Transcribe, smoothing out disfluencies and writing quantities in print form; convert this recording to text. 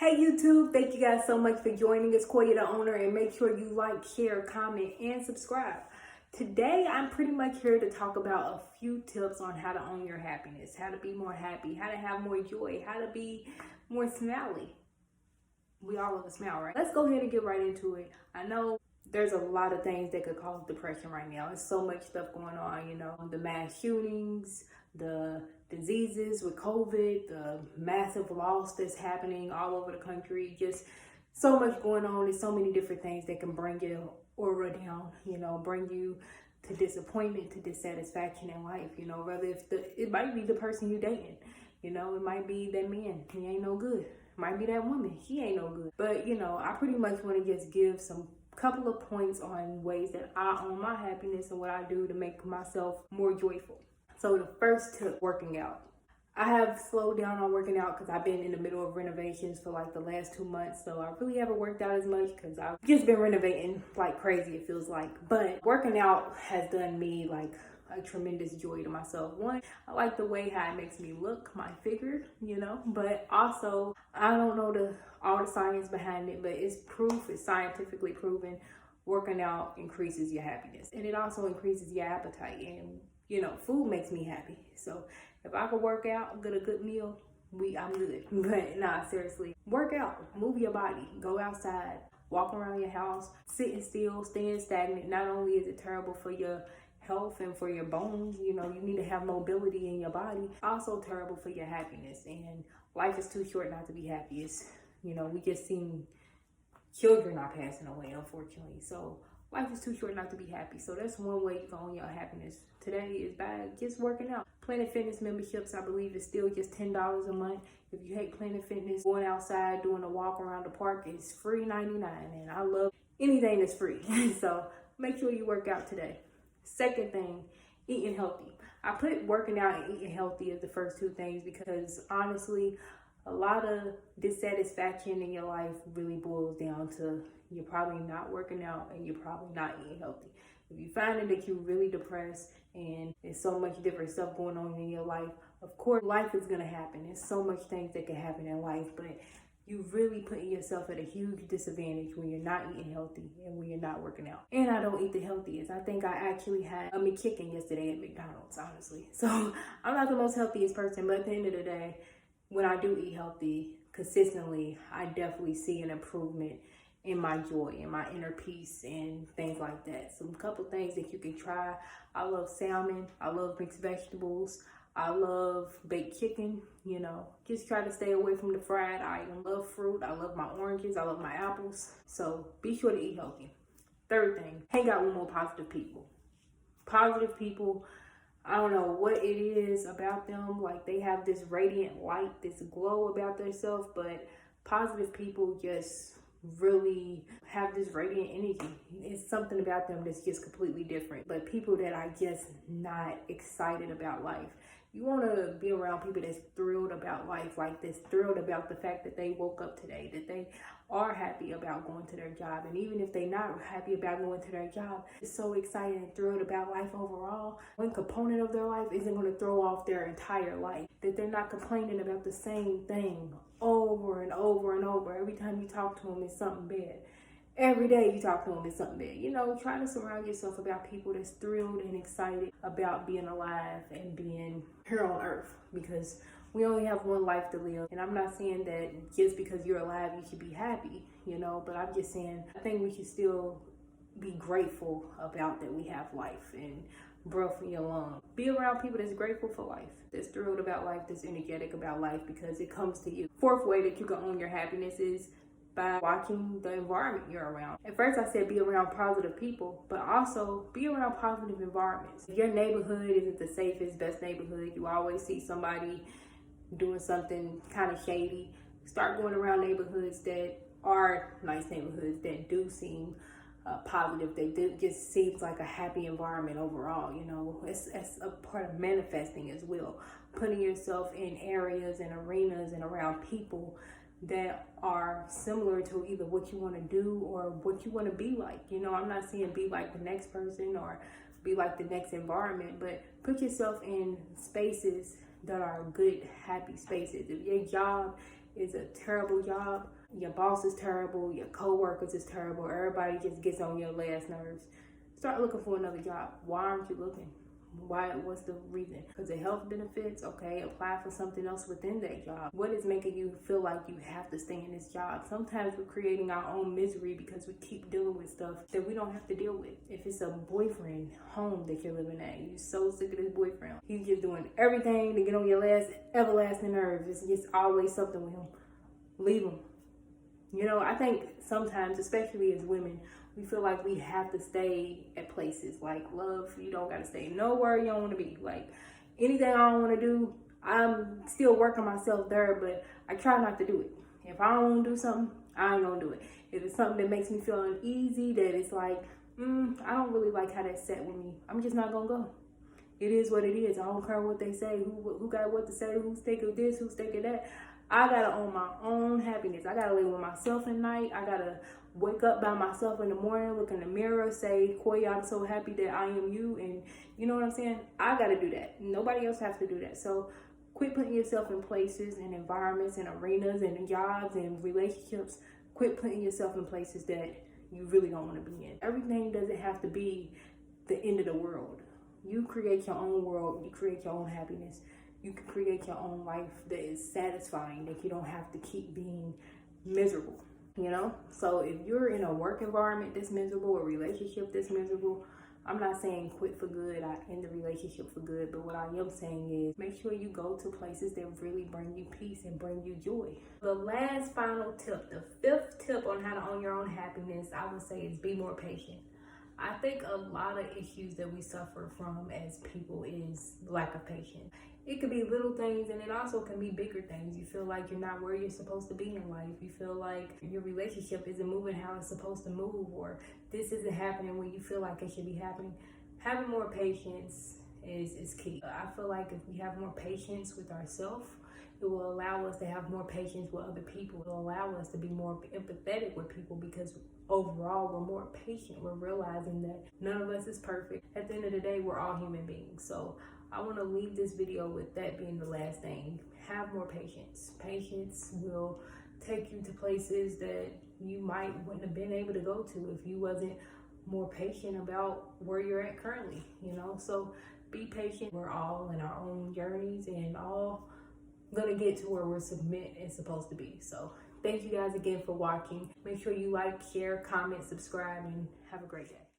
Hey YouTube, thank you guys so much for joining us. Coyia the owner, and make sure you like, share, comment, and subscribe. Today, I'm pretty much here to talk about a few tips on how to own your happiness, how to be more happy, how to have more joy, how to be more smiley. We all love a smile, right? Let's go ahead and get right into it. I know there's a lot of things that could cause depression right now. There's so much stuff going on, the mass shootings, the diseases with COVID, the massive loss that's happening all over the country, just so much going on. There's so many different things that can bring your aura down, bring you to disappointment, to dissatisfaction in life, whether it might be the person you're dating, it might be that man, he ain't no good. Might be that woman, she ain't no good. But, I pretty much want to just give some couple of points on ways that I own my happiness and what I do to make myself more joyful. So the first tip, working out. I have slowed down on working out because I've been in the middle of renovations for like the last 2 months. So I really haven't worked out as much because I've just been renovating like crazy, it feels like. But working out has done me like a tremendous joy to myself. One, I like the way how it makes me look, my figure, but also I don't know all the science behind it, but it's scientifically proven working out increases your happiness, and it also increases your appetite, and food makes me happy. So if I could work out, get a good meal, I'm good. But nah, seriously, work out, move your body, go outside, walk around your house. Sitting still, staying stagnant, not only is it terrible for your health and for your bones, you need to have mobility in your body, also terrible for your happiness. And life is too short not to be happy. We just seen children are passing away, unfortunately. So life is too short not to be happy. So that's one way you can own your happiness today, is by just working out. Planet Fitness memberships, I believe, is still just $10 a month. If you hate Planet Fitness, going outside, doing a walk around the park is free $99. And I love anything that's free. So make sure you work out today. Second thing, eating healthy. I put working out and eating healthy as the first two things because honestly, a lot of dissatisfaction in your life really boils down to you're probably not working out and you're probably not eating healthy. If you find that you're really depressed and there's so much different stuff going on in your life, of course, life is going to happen. There's so much things that can happen in life, but you really putting yourself at a huge disadvantage when you're not eating healthy and when you're not working out. And I don't eat the healthiest. I think I actually had a McChicken yesterday at McDonald's, honestly. So I'm not the most healthiest person, but at the end of the day, when I do eat healthy consistently, I definitely see an improvement in my joy, in my inner peace, and things like that. Some couple things that you can try. I love salmon. I love mixed vegetables. I love baked chicken, just try to stay away from the fried item. Love fruit. I love my oranges. I love my apples. So be sure to eat healthy. Third thing, hang out with more positive people. Positive people, I don't know what it is about them. Like they have this radiant light, this glow about themselves, but positive people just really have this radiant energy. It's something about them that's just completely different. But people that are just not excited about life. You want to be around people that's thrilled about life, like this, thrilled about the fact that they woke up today, that they are happy about going to their job. And even if they're not happy about going to their job, it's so excited and thrilled about life overall. One component of their life isn't going to throw off their entire life, that they're not complaining about the same thing over and over and over. Every time you talk to them, it's something bad. Every day you talk to them, it's something bad. Try to surround yourself about people that's thrilled and excited about being alive and being here on earth, because we only have one life to live. And I'm not saying that just because you're alive, you should be happy, but I'm just saying, I think we should still be grateful about that we have life and breath in your lungs. Be around people that's grateful for life, that's thrilled about life, that's energetic about life, because it comes to you. Fourth way that you can own your happiness is by watching the environment you're around. At first I said be around positive people, but also be around positive environments. If your neighborhood isn't the safest, best neighborhood, you always see somebody doing something kind of shady, start going around neighborhoods that are nice neighborhoods, that do seem positive, that just seems like a happy environment overall. It's a part of manifesting as well, putting yourself in areas and arenas and around people that are similar to either what you want to do or what you want to be like. I'm not saying be like the next person or be like the next environment, but put yourself in spaces that are good, happy spaces. If your job is a terrible job. Your boss is terrible. Your co-workers is terrible. Everybody just gets on your last nerves. Start looking for another job. Why aren't you looking? What's the reason? Because of health benefits? Okay, apply for something else within that job. What is making you feel like you have to stay in this job? Sometimes we're creating our own misery because we keep dealing with stuff that we don't have to deal with. If it's a boyfriend home that you're living at, you're so sick of this boyfriend. He's just doing everything to get on your last everlasting nerves. It's just always something with him. Leave him. You know, I think sometimes, especially as women, we feel like we have to stay at places like love. You don't got to stay nowhere you don't want to be. Like anything I don't want to do, I'm still working myself there, but I try not to do it. If I don't want to do something, I ain't gonna do it. If it's something that makes me feel uneasy, that it's like, I don't really like how that's set with me, I'm just not gonna go. It is what it is. I don't care what they say, who got what to say, who's thinking this, who's thinking that. I gotta own my own happiness. I gotta lay with myself at night. I gotta wake up by myself in the morning, look in the mirror, say, Coyia, I'm so happy that I am you. And you know what I'm saying? I gotta do that. Nobody else has to do that. So quit putting yourself in places and environments and arenas and jobs and relationships. Quit putting yourself in places that you really don't want to be in. Everything doesn't have to be the end of the world. You create your own world. You create your own happiness. You can create your own life that is satisfying, that you don't have to keep being miserable, you know? So if you're in a work environment that's miserable, a relationship that's miserable, I'm not saying quit for good, I end the relationship for good, but what I am saying is make sure you go to places that really bring you peace and bring you joy. The last final tip, the fifth tip on how to own your own happiness, I would say is be more patient. I think a lot of issues that we suffer from as people is lack of patience. It could be little things, and it also can be bigger things. You feel like you're not where you're supposed to be in life. You feel like your relationship isn't moving how it's supposed to move, or this isn't happening when you feel like it should be happening. Having more patience is key. I feel like if we have more patience with ourselves, it will allow us to have more patience with other people. It will allow us to be more empathetic with people because overall we're more patient. We're realizing that none of us is perfect. At the end of the day, we're all human beings. So I want to leave this video with that being the last thing. Have more patience. Patience will take you to places that you wouldn't have been able to go to if you wasn't more patient about where you're at currently, you know? So be patient. We're all in our own journeys and all gonna get to where we're supposed to be. So thank you guys again for watching. Make sure you like, share, comment, subscribe, and have a great day.